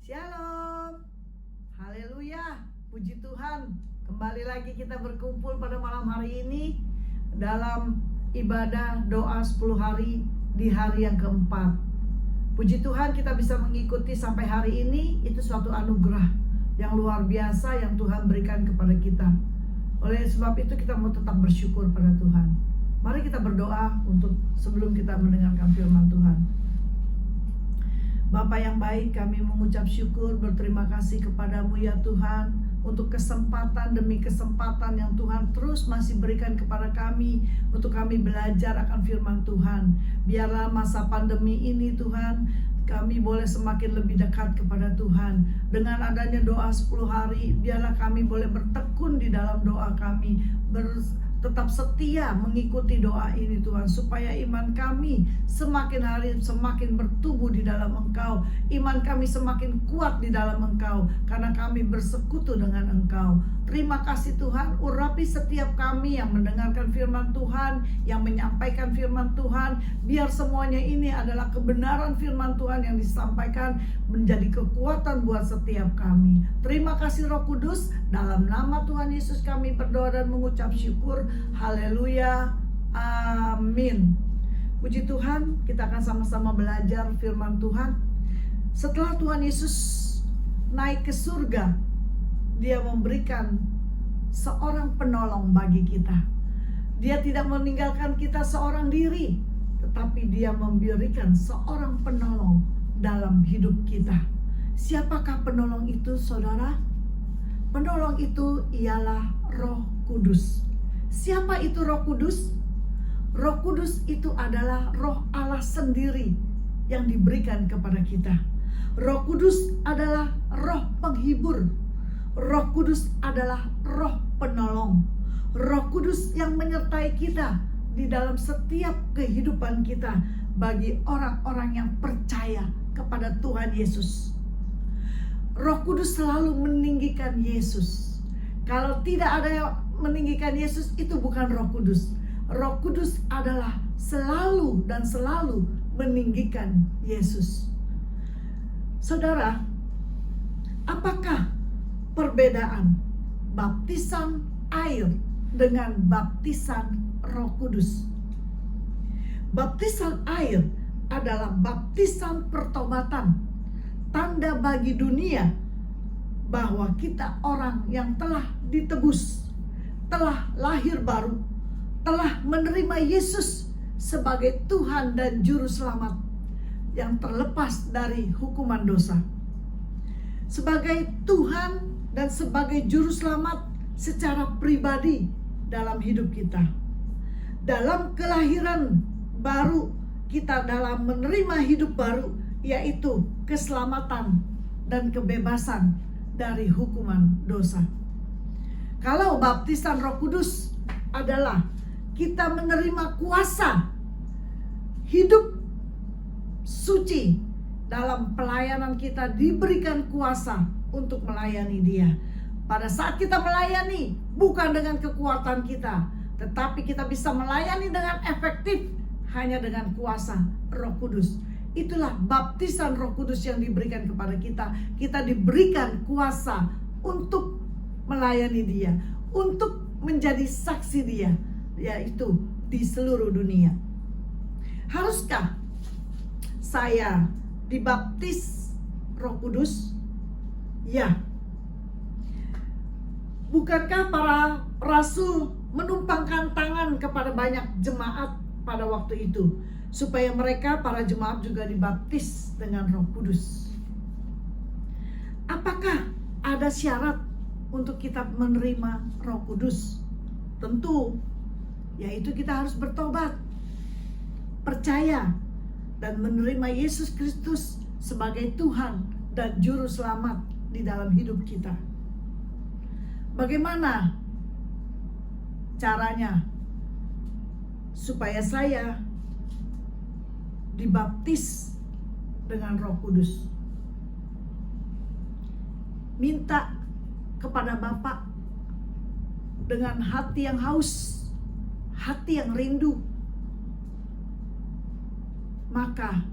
Shalom, haleluya, puji Tuhan. Kembali lagi kita berkumpul pada malam hari ini dalam ibadah doa 10 hari di hari yang keempat. Puji Tuhan kita bisa mengikuti sampai hari ini. Itu suatu anugerah yang luar biasa yang Tuhan berikan kepada kita. Oleh sebab itu kita mau tetap bersyukur pada Tuhan. Mari kita berdoa untuk sebelum kita mendengarkan firman Tuhan. Bapa yang baik, kami mengucap syukur, berterima kasih kepadamu ya Tuhan, untuk kesempatan demi kesempatan yang Tuhan terus masih berikan kepada kami, untuk kami belajar akan firman Tuhan. Biarlah masa pandemi ini Tuhan, kami boleh semakin lebih dekat kepada Tuhan. Dengan adanya doa 10 hari, biarlah kami boleh bertekun di dalam doa kami, tetap setia mengikuti doa ini Tuhan, supaya iman kami semakin hari semakin bertumbuh di dalam Engkau. Iman kami semakin kuat di dalam Engkau, karena kami bersekutu dengan Engkau. Terima kasih Tuhan, urapi setiap kami yang mendengarkan firman Tuhan, yang menyampaikan firman Tuhan. Biar semuanya ini adalah kebenaran firman Tuhan yang disampaikan, menjadi kekuatan buat setiap kami. Terima kasih Roh Kudus, dalam nama Tuhan Yesus kami berdoa dan mengucap syukur. Haleluya, amin. Puji Tuhan, kita akan sama-sama belajar firman Tuhan. Setelah Tuhan Yesus naik ke surga, Dia memberikan seorang penolong bagi kita. Dia tidak meninggalkan kita seorang diri, tetapi Dia memberikan seorang penolong dalam hidup kita. Siapakah penolong itu, saudara? Penolong itu ialah Roh Kudus. Siapa itu Roh Kudus? Roh Kudus itu adalah Roh Allah sendiri yang diberikan kepada kita. Roh Kudus adalah Roh penghibur. Roh Kudus adalah Roh penolong. Roh Kudus yang menyertai kita di dalam setiap kehidupan kita bagi orang-orang yang percaya kepada Tuhan Yesus. Roh Kudus selalu meninggikan Yesus. Kalau tidak ada yang meninggikan Yesus, itu bukan Roh Kudus. Roh Kudus adalah selalu dan selalu meninggikan Yesus. Saudara, apakah perbedaan baptisan air dengan baptisan Roh Kudus? Baptisan air adalah baptisan pertobatan, tanda bagi dunia bahwa kita orang yang telah ditebus, telah lahir baru, telah menerima Yesus sebagai Tuhan dan Juru Selamat, yang terlepas dari hukuman dosa. Sebagai Tuhan dan sebagai Juru Selamat secara pribadi dalam hidup kita. Dalam kelahiran baru, kita dalam menerima hidup baru, yaitu keselamatan dan kebebasan dari hukuman dosa. Kalau baptisan Roh Kudus adalah kita menerima kuasa hidup suci dalam pelayanan kita, diberikan kuasa untuk melayani Dia. Pada saat kita melayani bukan dengan kekuatan kita, tetapi kita bisa melayani dengan efektif hanya dengan kuasa Roh Kudus. Itulah baptisan Roh Kudus yang diberikan kepada kita. Kita diberikan kuasa untuk melayani Dia, untuk menjadi saksi Dia, yaitu di seluruh dunia. Haruskah saya dibaptis Roh Kudus? Ya. Bukankah para rasul menumpangkan tangan kepada banyak jemaat pada waktu itu, supaya mereka, para jemaat, juga dibaptis dengan Roh Kudus? Apakah ada syarat untuk kita menerima Roh Kudus? Tentu, yaitu kita harus bertobat, percaya, dan menerima Yesus Kristus sebagai Tuhan dan Juru Selamat di dalam hidup kita. Bagaimana caranya supaya saya dibaptis dengan Roh Kudus? Minta kepada Bapa dengan hati yang haus, hati yang rindu. Maka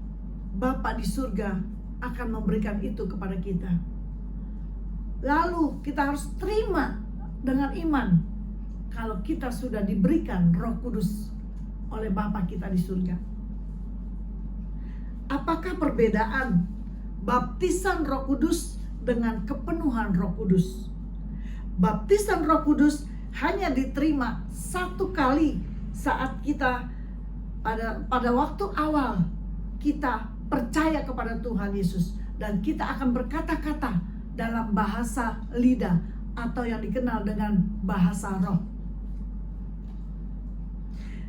Bapa di surga akan memberikan itu kepada kita. Lalu kita harus terima dengan iman kalau kita sudah diberikan Roh Kudus oleh Bapa kita di surga. Apakah perbedaan baptisan Roh Kudus dengan kepenuhan Roh Kudus? Baptisan Roh Kudus hanya diterima satu kali saat kita pada waktu awal kita percaya kepada Tuhan Yesus, dan kita akan berkata-kata dalam bahasa lidah atau yang dikenal dengan bahasa roh.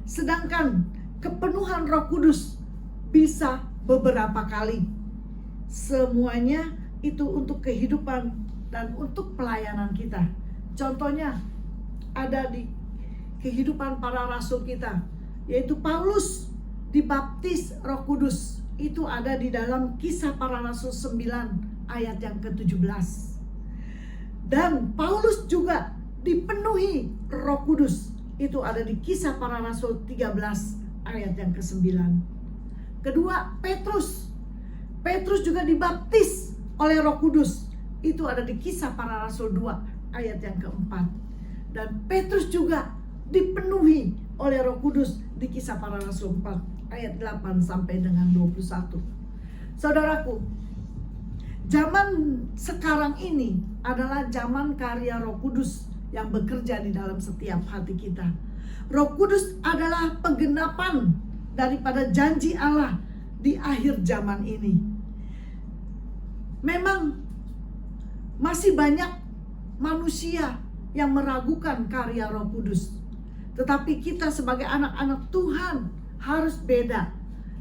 Sedangkan kepenuhan Roh Kudus bisa beberapa kali. Semuanya itu untuk kehidupan dan untuk pelayanan kita. Contohnya ada di kehidupan para rasul kita, yaitu Paulus dibaptis Roh Kudus. Itu ada di dalam Kisah Para Rasul 9 ayat yang ke-17. Dan Paulus juga dipenuhi Roh Kudus. Itu ada di Kisah Para Rasul 13 ayat yang ke-9. Kedua, Petrus juga dibaptis oleh Roh Kudus. Itu ada di Kisah Para Rasul 2 ayat yang ke-4. Dan Petrus juga dipenuhi oleh Roh Kudus di Kisah Para Rasul 4 ayat 8 sampai dengan 21. Saudaraku, zaman sekarang ini adalah zaman karya Roh Kudus yang bekerja di dalam setiap hati kita. Roh Kudus adalah penggenapan daripada janji Allah di akhir zaman ini. Memang masih banyak manusia yang meragukan karya Roh Kudus. Tetapi kita sebagai anak-anak Tuhan harus beda.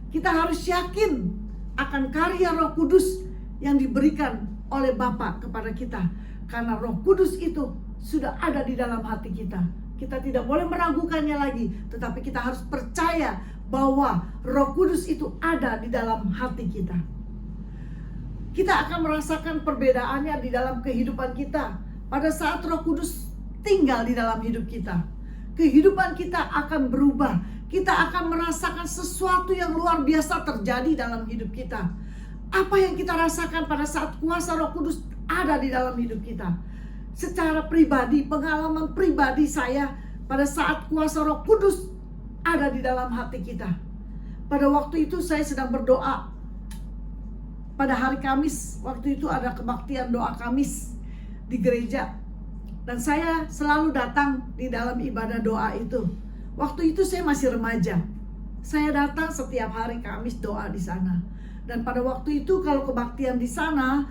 Kita harus yakin akan karya Roh Kudus yang diberikan oleh Bapa kepada kita. Karena Roh Kudus itu sudah ada di dalam hati kita. Kita tidak boleh meragukannya lagi, tetapi kita harus percaya bahwa Roh Kudus itu ada di dalam hati kita. Kita akan merasakan perbedaannya di dalam kehidupan kita pada saat Roh Kudus tinggal di dalam hidup kita. Kehidupan kita akan berubah. Kita akan merasakan sesuatu yang luar biasa terjadi dalam hidup kita. Apa yang kita rasakan pada saat kuasa Roh Kudus ada di dalam hidup kita. Secara pribadi, pengalaman pribadi saya pada saat kuasa Roh Kudus ada di dalam hati kita. Pada waktu itu saya sedang berdoa. Pada hari Kamis, waktu itu ada kebaktian doa Kamis di gereja. Dan saya selalu datang di dalam ibadah doa itu. Waktu itu saya masih remaja. Saya datang setiap hari Kamis doa di sana. Dan pada waktu itu kalau kebaktian di sana,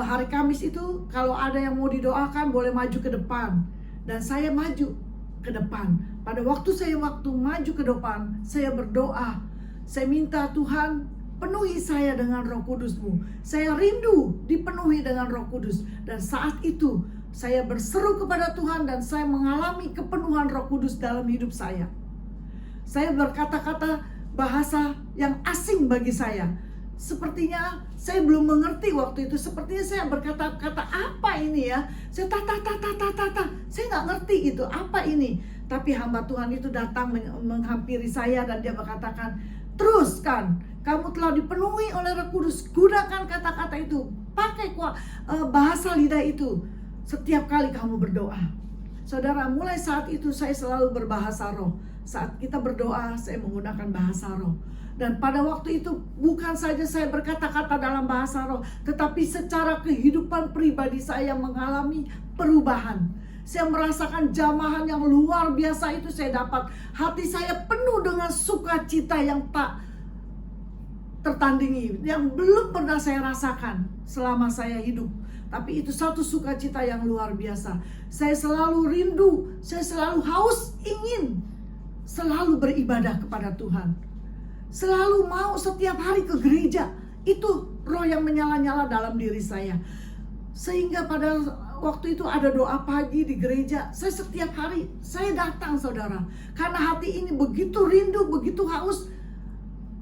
hari Kamis itu kalau ada yang mau didoakan boleh maju ke depan. Dan saya maju ke depan. Pada waktu maju ke depan, saya berdoa. Saya minta Tuhan penuhi saya dengan Roh Kudus-Mu. Saya rindu dipenuhi dengan Roh Kudus. Dan saat itu saya berseru kepada Tuhan dan saya mengalami kepenuhan Roh Kudus dalam hidup saya. Saya berkata-kata bahasa yang asing bagi saya. Sepertinya saya belum mengerti waktu itu. Sepertinya saya berkata-kata apa ini ya? Saya saya nggak ngerti itu apa ini. Tapi hamba Tuhan itu datang menghampiri saya dan dia berkatakan, teruskan, kamu telah dipenuhi oleh Roh Kudus. Gunakan kata-kata itu, pakai bahasa lidah itu setiap kali kamu berdoa. Saudara, mulai saat itu saya selalu berbahasa roh. Saat kita berdoa, saya menggunakan bahasa roh. Dan pada waktu itu bukan saja saya berkata-kata dalam bahasa roh, tetapi secara kehidupan pribadi saya mengalami perubahan. Saya merasakan jamahan yang luar biasa itu saya dapat. Hati saya penuh dengan sukacita yang tak tertandingi, yang belum pernah saya rasakan selama saya hidup. Tapi itu satu sukacita yang luar biasa. Saya selalu rindu, saya selalu haus ingin selalu beribadah kepada Tuhan. Selalu mau setiap hari ke gereja. Itu roh yang menyala-nyala dalam diri saya. Sehingga pada waktu itu ada doa pagi di gereja. Saya setiap hari, saya datang saudara. Karena hati ini begitu rindu, begitu haus,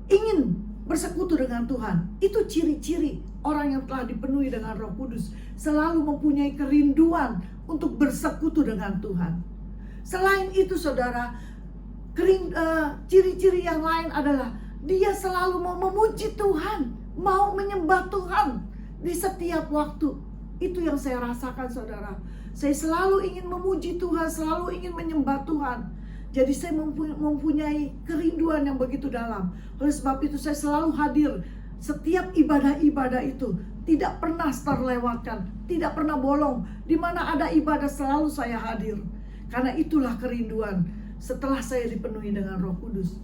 ingin bersekutu dengan Tuhan. Itu ciri-ciri orang yang telah dipenuhi dengan Roh Kudus. Selalu mempunyai kerinduan untuk bersekutu dengan Tuhan. Selain itu saudara, ciri-ciri yang lain adalah dia selalu mau memuji Tuhan, mau menyembah Tuhan di setiap waktu. Itu yang saya rasakan, saudara. Saya selalu ingin memuji Tuhan, selalu ingin menyembah Tuhan. Jadi saya mempunyai kerinduan yang begitu dalam. Oleh sebab itu saya selalu hadir. Setiap ibadah-ibadah itu tidak pernah terlewatkan, tidak pernah bolong. Di mana ada ibadah selalu saya hadir. Karena itulah kerinduan setelah saya dipenuhi dengan Roh Kudus.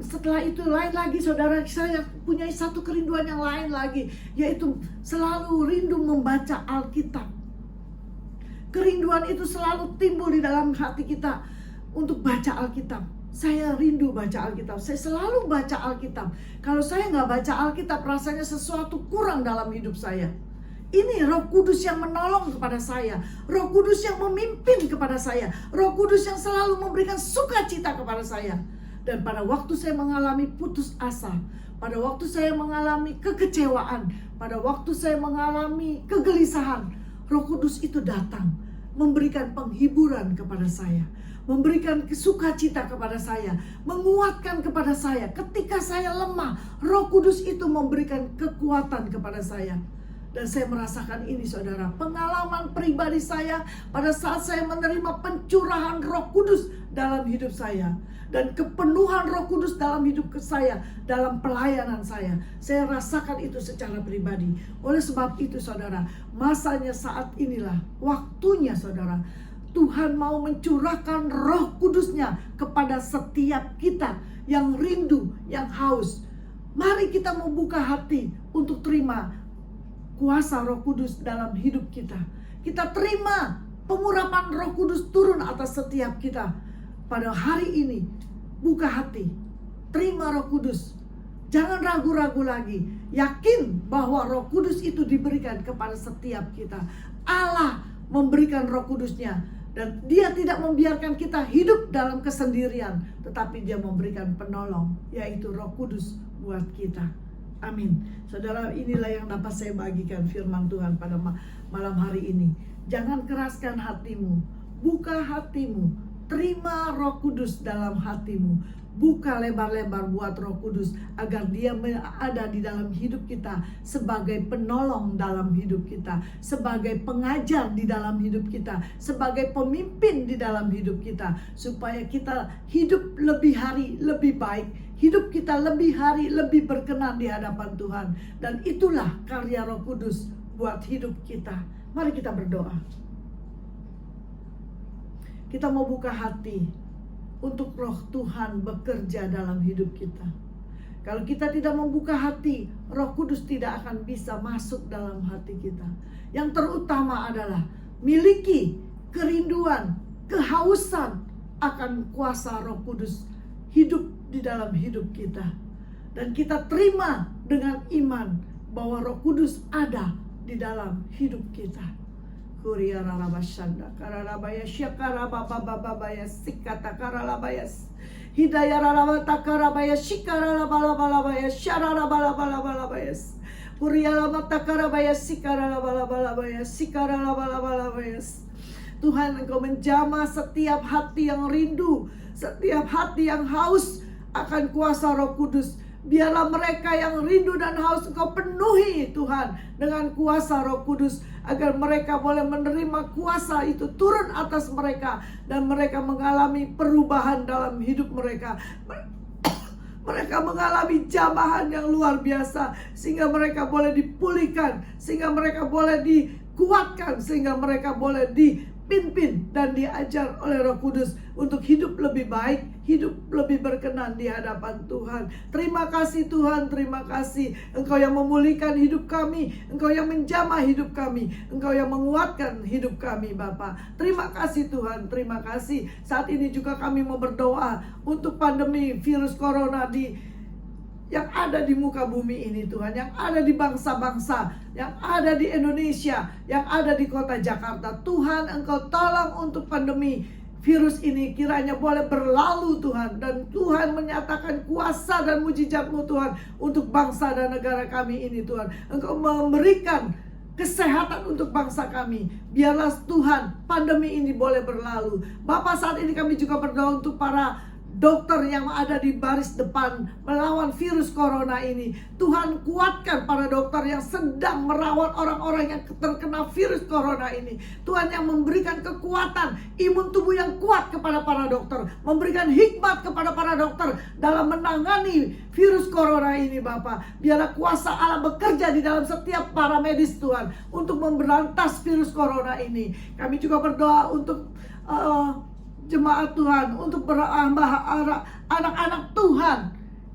Setelah itu lain lagi, saudara, saya punya satu kerinduan yang lain lagi, yaitu selalu rindu membaca Alkitab. Kerinduan itu selalu timbul di dalam hati kita untuk baca Alkitab. Saya rindu baca Alkitab. Saya selalu baca Alkitab. Kalau saya nggak baca Alkitab, rasanya sesuatu kurang dalam hidup saya. Ini Roh Kudus yang menolong kepada saya, Roh Kudus yang memimpin kepada saya, Roh Kudus yang selalu memberikan sukacita kepada saya. Dan pada waktu saya mengalami putus asa, pada waktu saya mengalami kekecewaan, pada waktu saya mengalami kegelisahan, Roh Kudus itu datang memberikan penghiburan kepada saya, memberikan sukacita kepada saya, menguatkan kepada saya. Ketika saya lemah, Roh Kudus itu memberikan kekuatan kepada saya. Dan saya merasakan ini, saudara, pengalaman pribadi saya pada saat saya menerima pencurahan Roh Kudus dalam hidup saya. Dan kepenuhan Roh Kudus dalam hidup saya, dalam pelayanan saya. Saya rasakan itu secara pribadi. Oleh sebab itu, saudara, masanya saat inilah, waktunya, saudara, Tuhan mau mencurahkan Roh Kudusnya kepada setiap kita yang rindu, yang haus. Mari kita membuka hati untuk terima kuasa Roh Kudus dalam hidup kita. Kita terima pengurapan Roh Kudus turun atas setiap kita pada hari ini. Buka hati, terima Roh Kudus. Jangan ragu-ragu lagi. Yakin bahwa Roh Kudus itu diberikan kepada setiap kita. Allah memberikan Roh Kudusnya, dan Dia tidak membiarkan kita hidup dalam kesendirian, tetapi Dia memberikan penolong, yaitu Roh Kudus buat kita. Amin. Saudara, inilah yang dapat saya bagikan firman Tuhan pada malam hari ini. Jangan keraskan hatimu, buka hatimu, terima Roh Kudus dalam hatimu. Buka lebar-lebar buat Roh Kudus agar Dia ada di dalam hidup kita sebagai penolong dalam hidup kita, sebagai pengajar di dalam hidup kita, sebagai pemimpin di dalam hidup kita, supaya kita hidup lebih hari lebih baik, hidup kita lebih hari lebih berkenan di hadapan Tuhan. Dan itulah karya Roh Kudus buat hidup kita. Mari kita berdoa. Kita mau buka hati untuk Roh Tuhan bekerja dalam hidup kita. Kalau kita tidak membuka hati, Roh Kudus tidak akan bisa masuk dalam hati kita. Yang terutama adalah miliki kerinduan, kehausan akan kuasa Roh Kudus hidup di dalam hidup kita. Dan kita terima dengan iman bahwa Roh Kudus ada di dalam hidup kita. Kuria rarabashanda kararabaya syakarababababaya sikata karalabayas hidayah rarabata karabaya shikaralabalabalabayas syaralabalabalabayas kuria lamata karabaya sikaralabalabalabayas sikaralabalabalabayas. Tuhan, Engkau menjamah setiap hati yang rindu, setiap hati yang haus akan kuasa Roh Kudus. Biarlah mereka yang rindu dan haus Engkau penuhi, Tuhan, dengan kuasa Roh Kudus, agar mereka boleh menerima kuasa itu turun atas mereka, dan mereka mengalami perubahan dalam hidup mereka. Mereka mengalami jamahan yang luar biasa, sehingga mereka boleh dipulihkan, sehingga mereka boleh dikuatkan, sehingga mereka boleh dipimpin dan diajar oleh Roh Kudus untuk hidup lebih baik, hidup lebih berkenan di hadapan Tuhan. Terima kasih Tuhan, terima kasih. Engkau yang memulihkan hidup kami, Engkau yang menjamah hidup kami, Engkau yang menguatkan hidup kami, Bapa. Terima kasih Tuhan, terima kasih. Saat ini juga kami mau berdoa untuk pandemi virus corona yang ada di muka bumi ini, Tuhan, yang ada di bangsa-bangsa, yang ada di Indonesia, yang ada di kota Jakarta. Tuhan, Engkau tolong untuk pandemi virus ini kiranya boleh berlalu, Tuhan. Dan Tuhan menyatakan kuasa dan mujizat-Mu, Tuhan, untuk bangsa dan negara kami ini, Tuhan. Engkau memberikan kesehatan untuk bangsa kami. Biarlah Tuhan pandemi ini boleh berlalu. Bapa, saat ini kami juga berdoa untuk para dokter yang ada di baris depan melawan virus corona ini. Tuhan, kuatkan para dokter yang sedang merawat orang-orang yang terkena virus corona ini. Tuhan, yang memberikan kekuatan imun tubuh yang kuat kepada para dokter, memberikan hikmat kepada para dokter dalam menangani virus corona ini Bapa. Biarlah kuasa Allah bekerja di dalam setiap para medis Tuhan untuk memberantas virus corona ini. Kami juga berdoa untuk jemaat Tuhan, untuk anak-anak Tuhan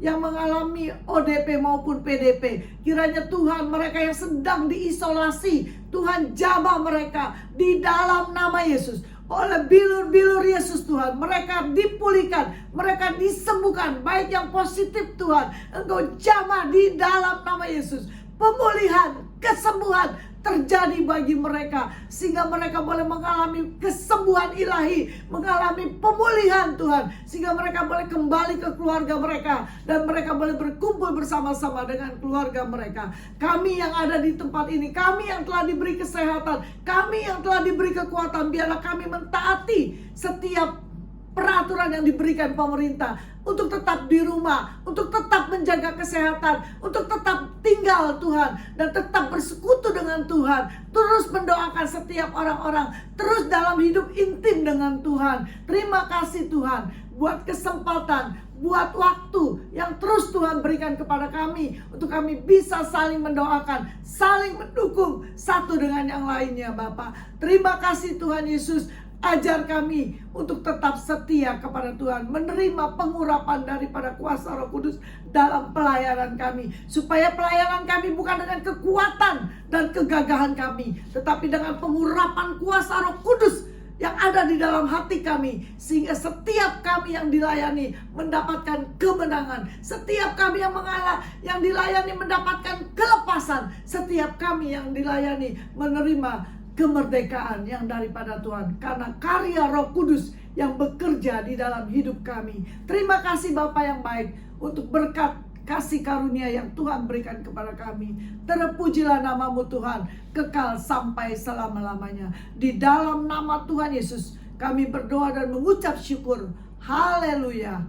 yang mengalami ODP maupun PDP. Kiranya Tuhan, mereka yang sedang diisolasi, Tuhan jamah mereka di dalam nama Yesus. Oleh bilur-bilur Yesus Tuhan, mereka dipulihkan, mereka disembuhkan. Baik yang positif Tuhan, Engkau jamah di dalam nama Yesus. Pemulihan, kesembuhan terjadi bagi mereka, sehingga mereka boleh mengalami kesembuhan ilahi, mengalami pemulihan Tuhan, sehingga mereka boleh kembali ke keluarga mereka, dan mereka boleh berkumpul bersama-sama dengan keluarga mereka. Kami yang ada di tempat ini, kami yang telah diberi kesehatan, kami yang telah diberi kekuatan, biarlah kami mentaati setiap peraturan yang diberikan pemerintah untuk tetap di rumah, untuk tetap menjaga kesehatan, untuk tetap tinggal Tuhan, dan tetap bersekutu dengan Tuhan, terus mendoakan setiap orang-orang, terus dalam hidup intim dengan Tuhan. Terima kasih Tuhan buat kesempatan, buat waktu yang terus Tuhan berikan kepada kami, untuk kami bisa saling mendoakan, saling mendukung satu dengan yang lainnya Bapa. Terima kasih Tuhan Yesus. Ajar kami untuk tetap setia kepada Tuhan, menerima pengurapan daripada kuasa Roh Kudus dalam pelayanan kami, supaya pelayanan kami bukan dengan kekuatan dan kegagahan kami, tetapi dengan pengurapan kuasa Roh Kudus yang ada di dalam hati kami, sehingga setiap kami yang dilayani mendapatkan kemenangan, setiap kami yang mengalah, yang dilayani mendapatkan kelepasan, setiap kami yang dilayani menerima kemerdekaan yang daripada Tuhan, karena karya Roh Kudus yang bekerja di dalam hidup kami. Terima kasih Bapa yang baik untuk berkat kasih karunia yang Tuhan berikan kepada kami. Terpujilah namamu Tuhan, kekal sampai selama-lamanya. Di dalam nama Tuhan Yesus kami berdoa dan mengucap syukur. Haleluya.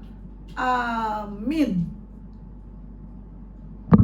Amin.